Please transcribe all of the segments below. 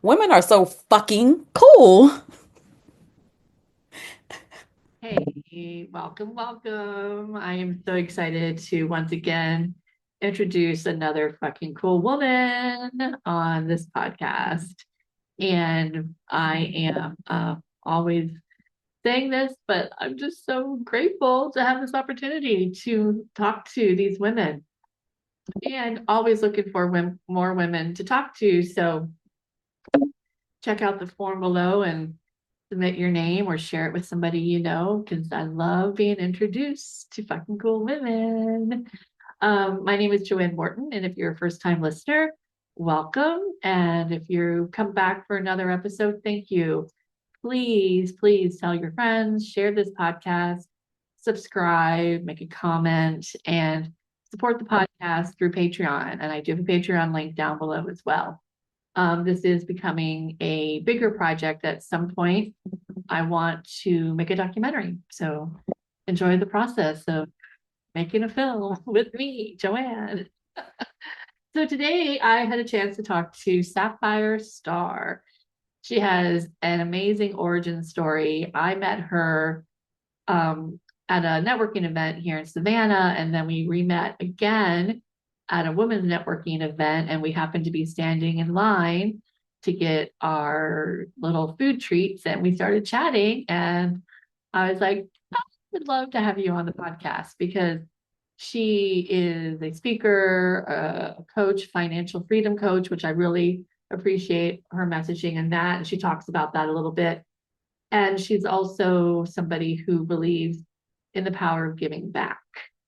Women are so fucking cool. Hey, welcome, welcome. I am so excited to once again introduce another fucking cool woman on this podcast. And I am always saying this, but I'm just so grateful to have this opportunity to talk to these women and always looking for more women to talk to. So check out the form below and submit your name or share it with somebody you know, because I love being introduced to fucking cool women. My name is Joanne Morton, and if you're a first time listener, welcome. And if you come back for another episode, thank you. Please, please tell your friends, share this podcast, subscribe, make a comment, and support the podcast through Patreon. And I do have a Patreon link down below as well. This is becoming a bigger project at some point. I want to make a documentary. So enjoy the process of making a film with me, Joanne. So today I had a chance to talk to Sapphire Starr. She has an amazing origin story. I met her at a networking event here in Savannah, and then we re-met again at a women's networking event, and we happened to be standing in line to get our little food treats, and we started chatting, and I was like, I would love to have you on the podcast because she is a speaker, a coach, financial freedom coach, which I really appreciate her messaging and that. And she talks about that a little bit. And she's also somebody who believes in the power of giving back.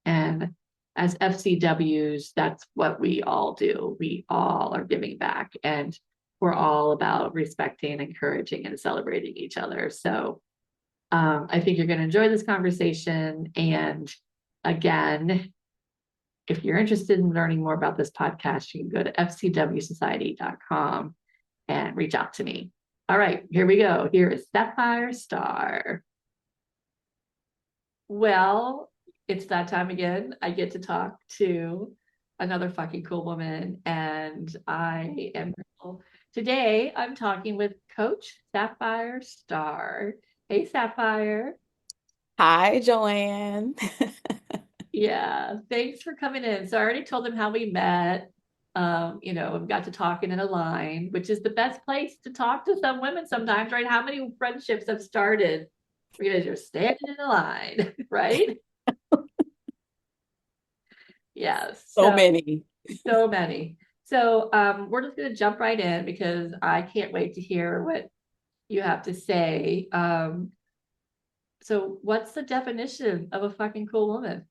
And as FCWs, that's what we all do. We all are giving back, and we're all about respecting, encouraging, and celebrating each other. So I think you're going to enjoy this conversation. And again, if you're interested in learning more about this podcast, you can go to fcwsociety.com and reach out to me. All right, here we go. Here is Sapphire Starr. Well, it's that time again. I get to talk to another fucking cool woman, and I am grateful. Today, I'm talking with Coach Sapphire Starr. Hey, Sapphire. Hi, Joanne. Yeah, thanks for coming in. So I already told them how we met. We got to talking in a line, which is the best place to talk to some women sometimes, right? How many friendships have started because you're standing in a line, right? Yes. So So many. so many. So we're just gonna jump right in because I can't wait to hear what you have to say. So what's the definition of a fucking cool woman?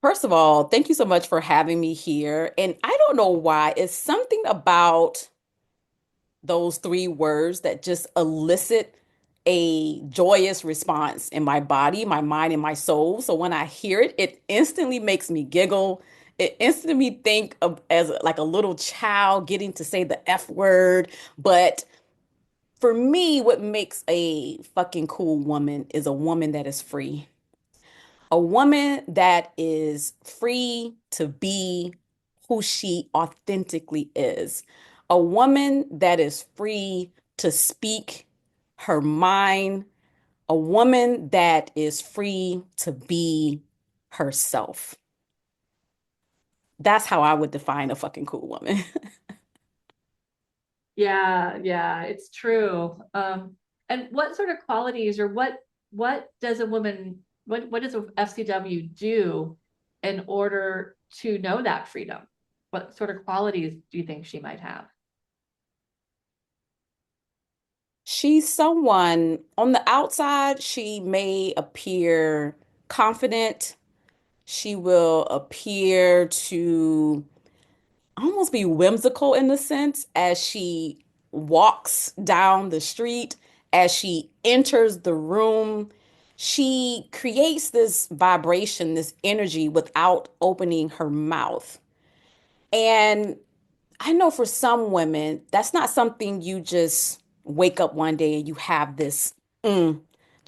First of all, thank you so much for having me here. And I don't know why, it's something about those three words that just elicit a joyous response in my body, my mind, and my soul. So when I hear it, it instantly makes me giggle. It instantly think of as like a little child getting to say the F word. But for me, what makes a fucking cool woman is a woman that is free. A woman that is free to be who she authentically is. A woman that is free to speak her mind. A woman that is free to be herself. That's how I would define a fucking cool woman. Yeah, yeah, it's true. And what sort of qualities or what does a woman what does a FCW do in order to know that freedom? What sort of qualities do you think she might have? She's someone on the outside, she may appear confident. She will appear to almost be whimsical in the sense as she walks down the street, as she enters the room. She creates this vibration, this energy without opening her mouth. And I know for some women, that's not something you just wake up one day and you have this je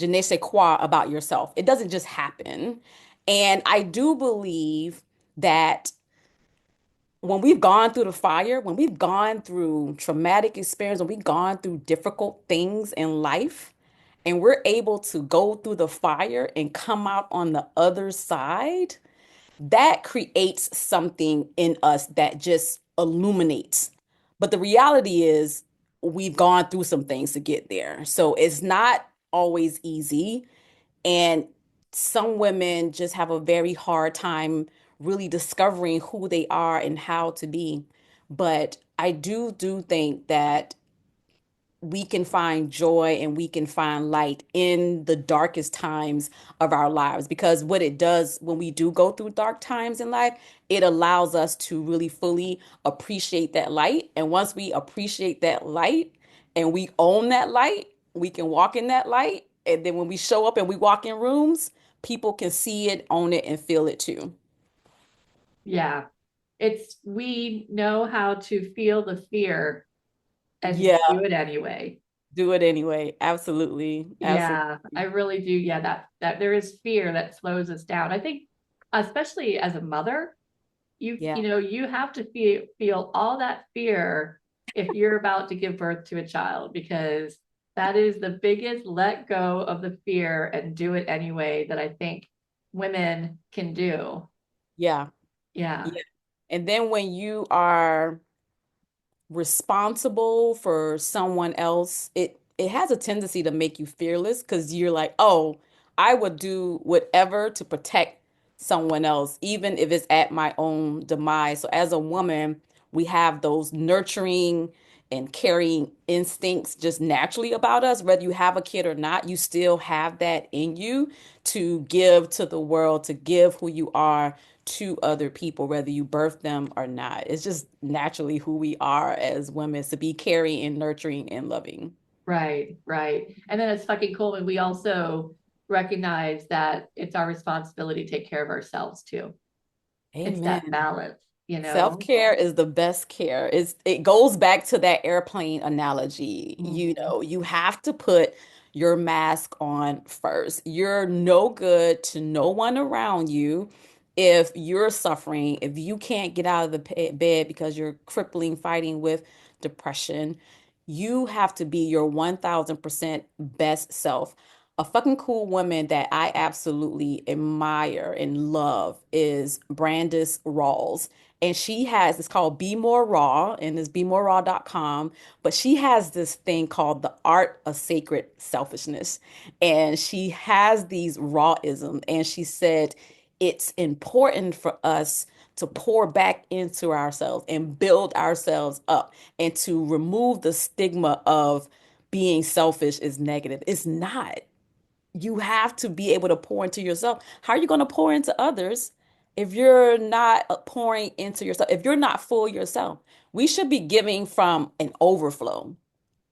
ne sais quoi about yourself. It doesn't just happen. And I do believe that when we've gone through the fire, when we've gone through traumatic experience, when we've gone through difficult things in life, and we're able to go through the fire and come out on the other side, that creates something in us that just illuminates. But the reality is, we've gone through some things to get there. So it's not always easy. And some women just have a very hard time really discovering who they are and how to be. But I do think that we can find joy and we can find light in the darkest times of our lives, because what it does when we do go through dark times in life, it allows us to really fully appreciate that light. And once we appreciate that light and we own that light, we can walk in that light. And then when we show up and we walk in rooms, people can see it, own it, and feel it too. Yeah. It's we know how to feel the fear and Yeah, do it anyway. do it anyway. Absolutely. Yeah, I Absolutely. really do. Yeah, that there is fear that slows us down. I think especially as a mother, Yeah. you have to feel all that fear if you're about to give birth to a child, because that is the biggest let go of the fear and do it anyway that I think women can do. Yeah. Yeah. Yeah. And then when you are responsible for someone else, it has a tendency to make you fearless, because you're like, oh, I would do whatever to protect someone else, even if it's at my own demise. So as a woman, we have those nurturing and caring instincts just naturally about us. Whether you have a kid or not, you still have that in you to give to the world, to give who you are to other people, whether you birth them or not. It's just naturally who we are as women, to be caring and nurturing and loving. Right, right. And then it's fucking cool when we also recognize that it's our responsibility to take care of ourselves too. It's that Amen. balance, you know? Self-care is the best care. It goes back to that airplane analogy. You Mhm. know, you have to put your mask on first. You're no good to no one around you if you're suffering, if you can't get out of the bed because you're crippling fighting with depression. You have to be your 1000% best self. A fucking cool woman that I absolutely admire and love is Brandis Rawls, and she has, it's called Be More Raw, and it's BeMoreRaw.com. But she has this thing called the art of sacred selfishness, and she has these rawisms, and she said it's important for us to pour back into ourselves and build ourselves up, and to remove the stigma of being selfish is negative. It's not. You have to be able to pour into yourself. How are you going to pour into others if you're not pouring into yourself? If you're not full yourself, we should be giving from an overflow,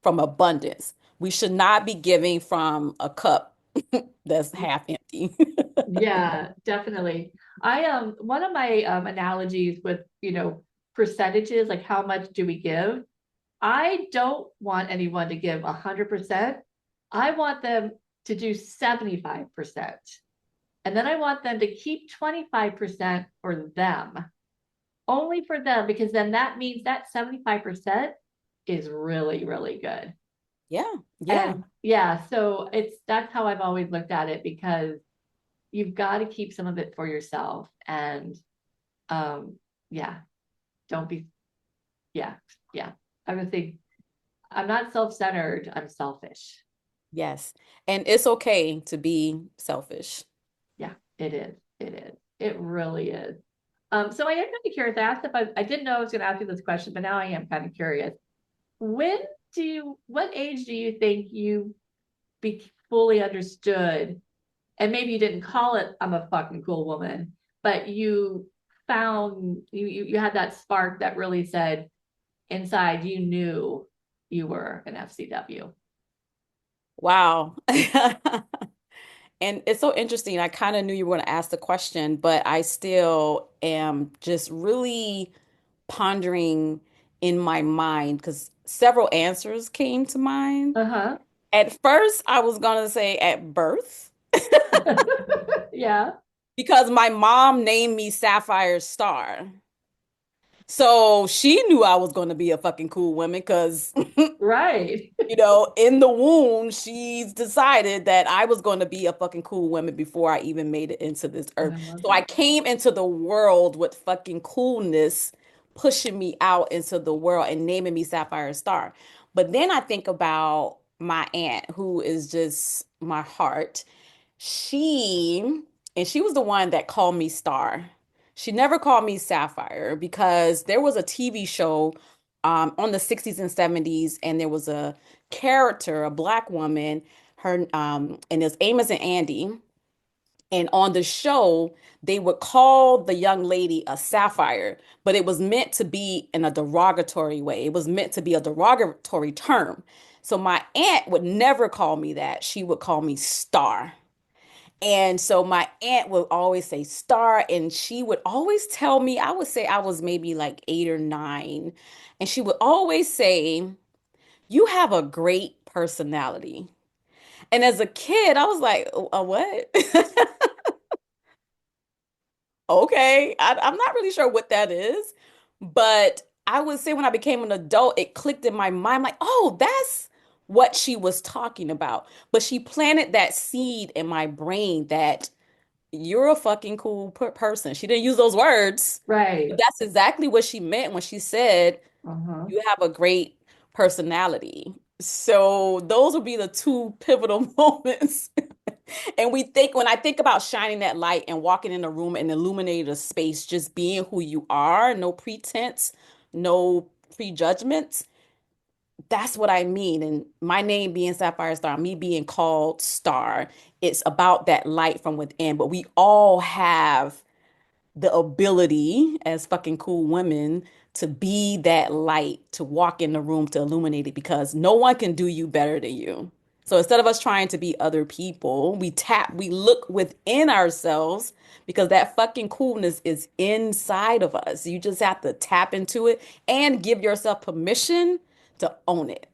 from abundance. We should not be giving from a cup that's half empty. Yeah, definitely. I one of my analogies with, percentages, like how much do we give? I don't want anyone to give 100%. I want them to do 75%. And then I want them to keep 25% for them, only for them, because then that means that 75% is really, really good. Yeah, yeah, And yeah, so that's how I've always looked at it, because you've got to keep some of it for yourself. And um, yeah, don't be, yeah, yeah. I would say I'm not self-centered, I'm selfish. yes. And it's okay to be selfish. Yeah, it is. It is. It really is. So I am kind of curious. I asked if I didn't know I was going to ask you this question, but now I am kind of curious. When what age do you think you be fully understood? And maybe you didn't call it, I'm a fucking cool woman, but you found you had that spark that really said inside you knew you were an FCW. Wow. And it's so interesting. I kind of knew you were going to ask the question, but I still am just really pondering in my mind, because several answers came to mind. Uh-huh. At first, I was going to say at birth, Yeah. because my mom named me Sapphire Starr. So she knew I was going to be a fucking cool woman because Right. in the womb, she's decided that I was going to be a fucking cool woman before I even made it into this earth. I love So I that. came into the world with fucking coolness, pushing me out into the world and naming me Sapphire Star. But then I think about my aunt, who is just my heart. She, and she was the one that called me Star. She never called me Sapphire because there was a TV show on the 60s and 70s, and there was a character, a black woman, and it's Amos and Andy. And on the show, they would call the young lady a sapphire, but it was meant to be in a derogatory way. It was meant to be a derogatory term. So my aunt would never call me that. She would call me Star. And so my aunt would always say Star, and she would always tell me, I would say I was maybe like 8 or 9, and she would always say, "You have a great personality." And as a kid, I was like, "A what?" Okay, I'm not really sure what that is, but I would say when I became an adult, it clicked in my mind, like, oh, that's what she was talking about. But she planted that seed in my brain that you're a fucking cool person. She didn't use those words, but Right. that's exactly what she meant when she said, Uh-huh. you have a great personality. So those would be the two pivotal moments. And when I think about shining that light and walking in a room and illuminating a space, just being who you are, no pretense, no prejudgments, that's what I mean. And my name being Sapphire Star, me being called Star, it's about that light from within. But we all have the ability as fucking cool women to be that light, to walk in the room, to illuminate it because no one can do you better than you. So instead of us trying to be other people, we look within ourselves because that fucking coolness is inside of us. You just have to tap into it and give yourself permission to own it.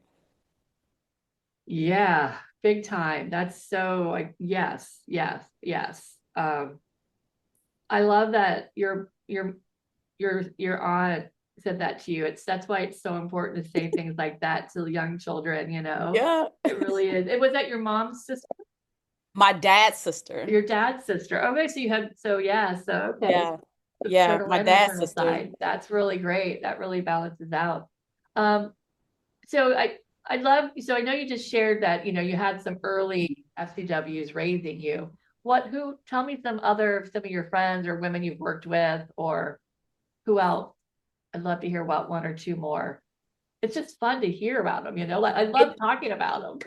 Yeah, big time. That's so like yes, yes, yes. I love that your aunt said that to you. That's why it's so important to say things like that to young children, you know. Yeah. It really is. It was that your mom's sister, My dad's sister. your dad's sister. Okay, so you had so yeah, so okay. Yeah. The Yeah, paternal my and dad's maternal sister. side. That's really great. That really balances out. Um, so I love so I know you just shared that you had some early FCWs raising you. Who tell me some of your friends or women you've worked with or who else? I'd love to hear about one or two more. It's just fun to hear about them, Like I love talking about them.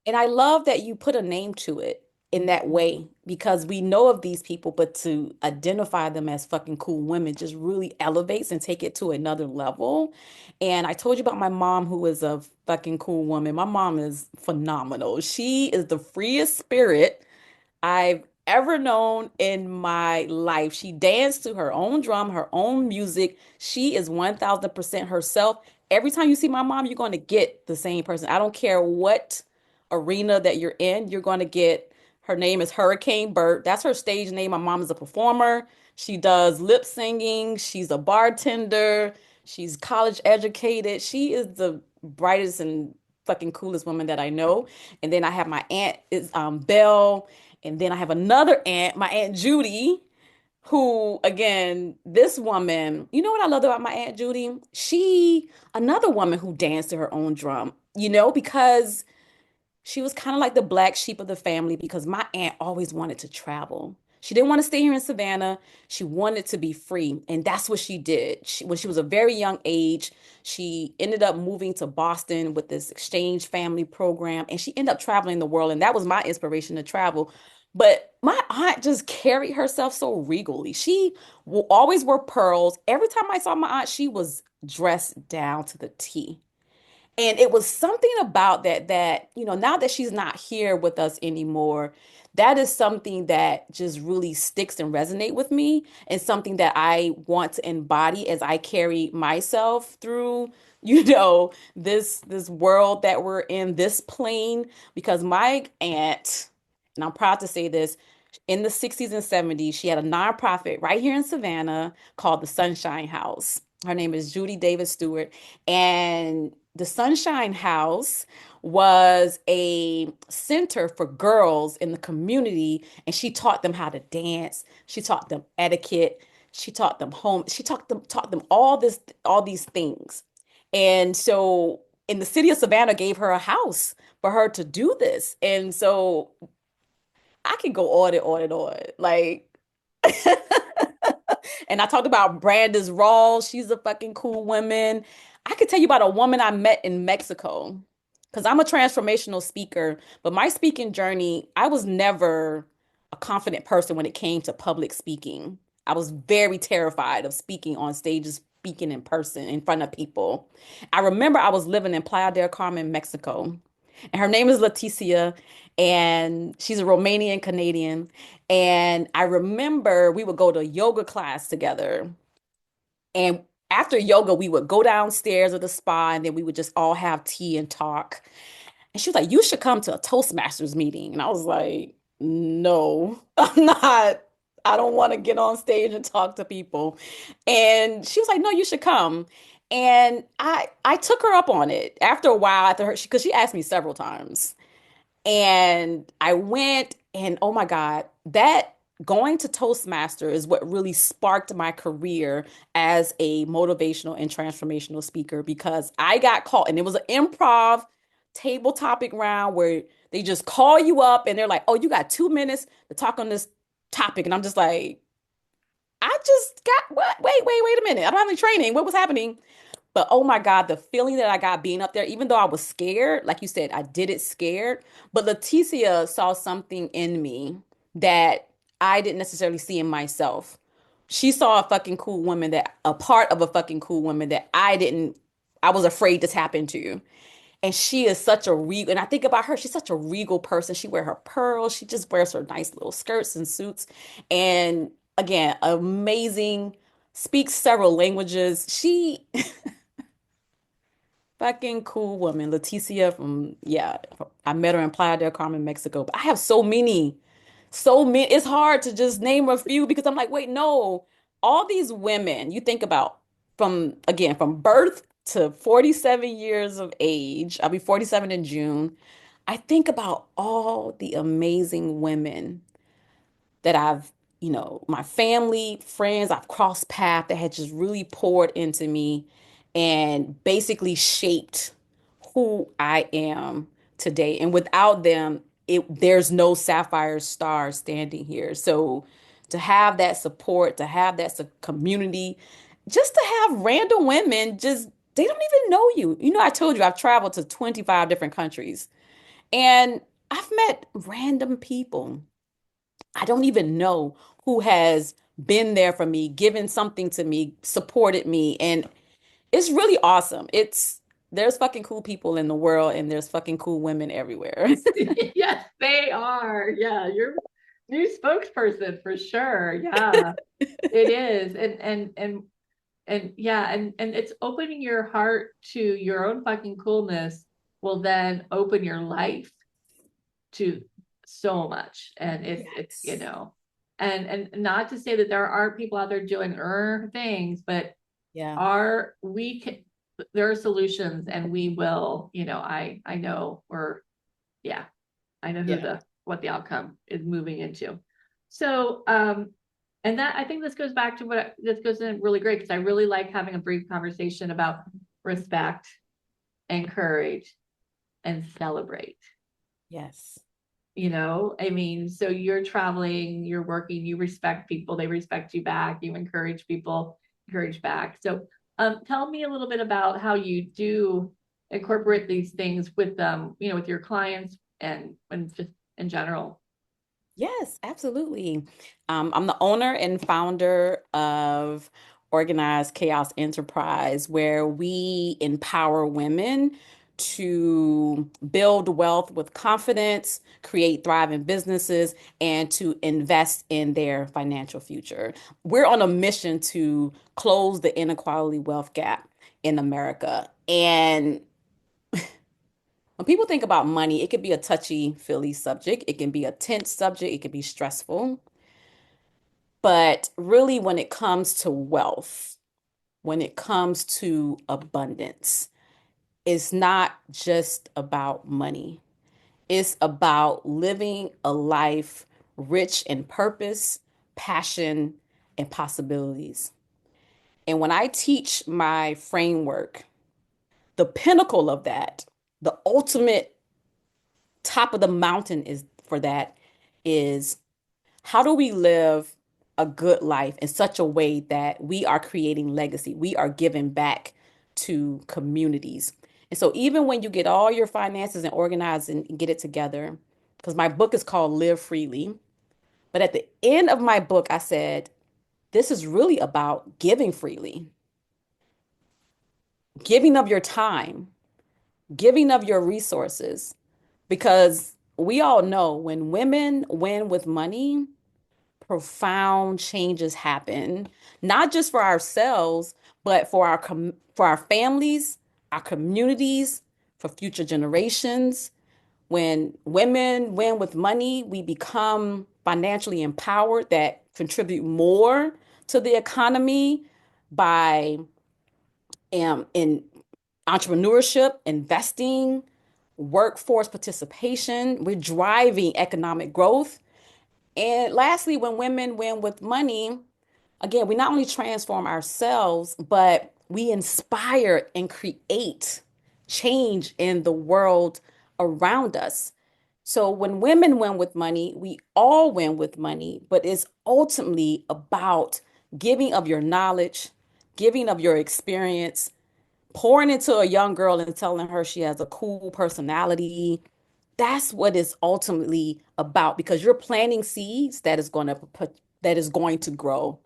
And I love that you put a name to it in that way because we know of these people, but to identify them as fucking cool women just really elevates and take it to another level. And I told you about my mom, who is a fucking cool woman. My mom is phenomenal. She is the freest spirit I've ever known in my life. She danced to her own drum, her own music. She is 1000% herself. Every time you see my mom, you're going to get the same person. I don't care what arena that you're in, you're going to get her name is Hurricane Burt. That's her stage name. My mom is a performer. She does lip singing. She's a bartender. She's college educated. She is the brightest and fucking coolest woman that I know. And then I have my aunt is Belle. And then I have another aunt, my Aunt Judy, who, again, this woman, you know what I love about my Aunt Judy? Another woman who danced to her own drum, because she was kind of like the black sheep of the family because my aunt always wanted to travel. She didn't want to stay here in Savannah. She wanted to be free. And that's what she did. When she was a very young age, she ended up moving to Boston with this exchange family program. And she ended up traveling the world. And that was my inspiration to travel. But my aunt just carried herself so regally. She will always wear pearls. Every time I saw my aunt, she was dressed down to the T. And it was something about that, now that she's not here with us anymore, that is something that just really sticks and resonate with me and something that I want to embody as I carry myself through, this world that we're in, this plane, because my aunt, and I'm proud to say this, in the 60s and 70s, she had a nonprofit right here in Savannah called the Sunshine House. Her name is Judy Davis Stewart. And the Sunshine House was a center for girls in the community. And she taught them how to dance. She taught them etiquette. She taught them home. She taught them all these things. And so in the city of Savannah gave her a house for her to do this. And so I could go on and on and on. Like and I talked about Brandis Rawls. She's a fucking cool woman. I could tell you about a woman I met in Mexico because I'm a transformational speaker, but my speaking journey, I was never a confident person when it came to public speaking. I was very terrified of speaking on stages, speaking in person in front of people. I remember I was living in Playa del Carmen, Mexico, and her name is Leticia, and she's a Romanian Canadian. And I remember we would go to yoga class together. And after yoga, we would go downstairs at the spa and then we would just all have tea and talk. And she was like, "You should come to a Toastmasters meeting." And I was like, "No, I'm not. I don't want to get on stage and talk to people." And she was like, "No, you should come." And I took her up on it after a while after her because she asked me several times. And I went, and oh my God, that going to Toastmaster is what really sparked my career as a motivational and transformational speaker because I got called, and it was an improv table topic round where they just call you up and they're like, "Oh, you got 2 minutes to talk on this topic." And I'm just like, I just got what? Wait a minute. I don't have any training. What was happening? But oh my God, the feeling that I got being up there, even though I was scared, like you said, I did it scared. But Leticia saw something in me that I didn't necessarily see in myself. She saw a fucking cool woman a part of a fucking cool woman that I was afraid to tap into. And she is such a regal, and I think about her, she's such a regal person. She wear her pearls, she just wears her nice little skirts and suits. And again, amazing, speaks several languages. She fucking cool woman, Leticia from, yeah, I met her in Playa del Carmen, Mexico. But I have so many. It's hard to just name a few because I'm like, wait, no. All these women, you think about from birth to 47 years of age. I'll be 47 in June. I think about all the amazing women that my family, friends, I've crossed paths that had just really poured into me and basically shaped who I am today. And without them, there's no Sapphire Starr standing here. So to have that support, to have that community, just to have random women, just they don't even know you. You know, I told you I've traveled to 25 different countries and I've met random people I don't even know who has been there for me, given something to me, supported me, and it's really awesome. There's fucking cool people in the world and there's fucking cool women everywhere. Yes, they are. Yeah, you're new spokesperson for sure. Yeah, it is. And yeah, and it's opening your heart to your own fucking coolness will then open your life to so much. And Yes. and not to say that there aren't people out there doing things, but Yeah. are we can there are solutions and we will, I know we're yeah, I know who Yeah. the what the outcome is moving into. So and that I think this goes back to this goes in really great because I really like having a brief conversation about respect and courage and celebrate. Yes. I mean, so you're traveling, you're working, you respect people, they respect you back, you encourage people, encourage back. So tell me a little bit about how you do incorporate these things with with your clients and just in general. Yes, absolutely. I'm the owner and founder of Organized Chaos Enterprise, where we empower women to build wealth with confidence, create thriving businesses, and to invest in their financial future. We're on a mission to close the inequality wealth gap in America. And when people think about money, it could be a touchy-feely subject, it can be a tense subject, it can be stressful. But really, when it comes to wealth, when it comes to abundance. It's not just about money. It's about living a life rich in purpose, passion, and possibilities. And when I teach my framework, the pinnacle of that, the ultimate top of the mountain is for that is how do we live a good life in such a way that we are creating legacy? We are giving back to communities. And so even when you get all your finances and organized and get it together, because my book is called Live Freely, but at the end of my book, I said, this is really about giving freely, giving of your time, giving of your resources, because we all know when women win with money, profound changes happen, not just for ourselves, but for for our families, our communities, for future generations. When women win with money, we become financially empowered that contribute more to the economy by in entrepreneurship, investing, workforce participation. We're driving economic growth. And lastly, when women win with money, again, we not only transform ourselves, but we inspire and create change in the world around us. So when women win with money, we all win with money, but it's ultimately about giving of your knowledge, giving of your experience, pouring into a young girl and telling her she has a cool personality. That's what it's ultimately about because you're planting seeds that is going to put that is going to grow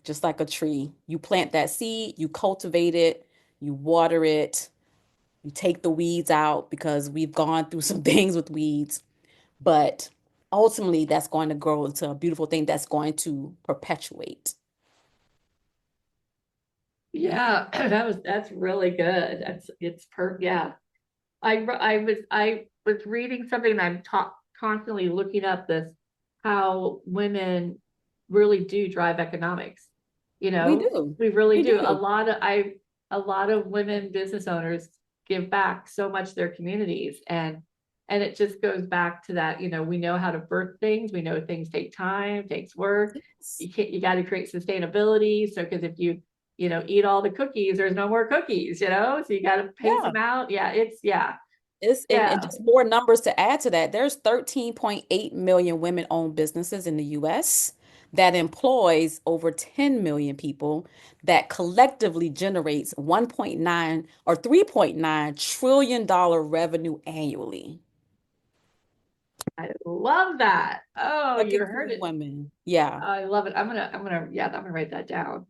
just like a tree. You plant that seed, you cultivate it, you water it, you take the weeds out because we've gone through some things with weeds, but ultimately that's going to grow into a beautiful thing that's going to perpetuate. Yeah, that's really good. Yeah. I was reading something and I'm talk constantly looking up this how women really do drive economics. You We know, do. we really We do. do. A lot of women business owners give back so much to their communities and it just goes back to that, we know how to birth things, we know things take time, takes work. Yes. You got to create sustainability. So because if you eat all the cookies, there's no more cookies, so you got to pace Yeah. them out. It's and Yeah, just more numbers to add to that. There's 13.8 million women-owned businesses in the US that employs over 10 million people that collectively generates 1.9 or 3.9 trillion dollar revenue annually. I love that. Oh, you Fucking heard cool it. women. Yeah. I love it. I'm gonna write that down.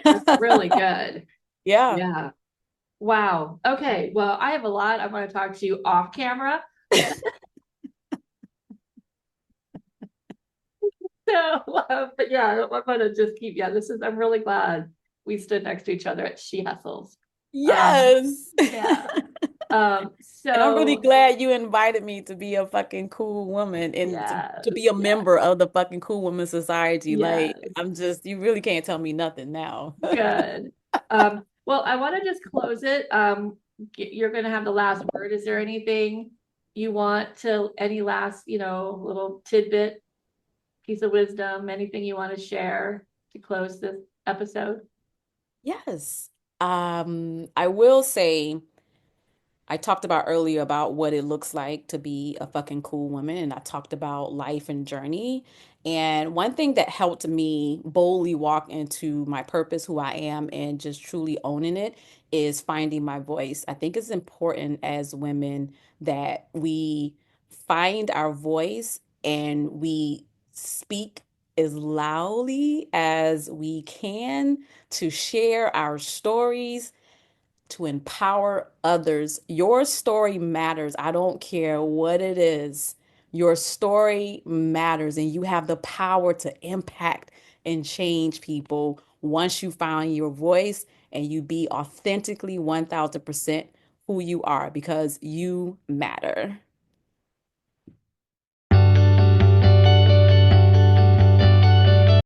That's really good. Yeah. Yeah. Wow. Okay. Well, I have a lot. I want to talk to you off camera. So, but yeah, I'm gonna just keep. Yeah, I'm really glad we stood next to each other at She Hustles. Um, Yes. yeah. And I'm really So glad you invited me to be a fucking cool woman and yes, to be a yeah, member of the fucking cool woman society. Like, yes. I'm just, you really can't tell me nothing now. Good. Well, I want to just close it. You're going to have the last word. Is there anything you want to, any last, little tidbit, piece of wisdom, anything you want to share to close this episode? Yes. I will say I talked about earlier about what it looks like to be a fucking cool woman, and I talked about life and journey. And one thing that helped me boldly walk into my purpose, who I am, and just truly owning it is finding my voice. I think it's important as women that we find our voice and we speak as loudly as we can to share our stories to empower others. Your story matters. I don't care what it is. Your story matters, and you have the power to impact and change people once you find your voice and you be authentically 1000% who you are because you matter.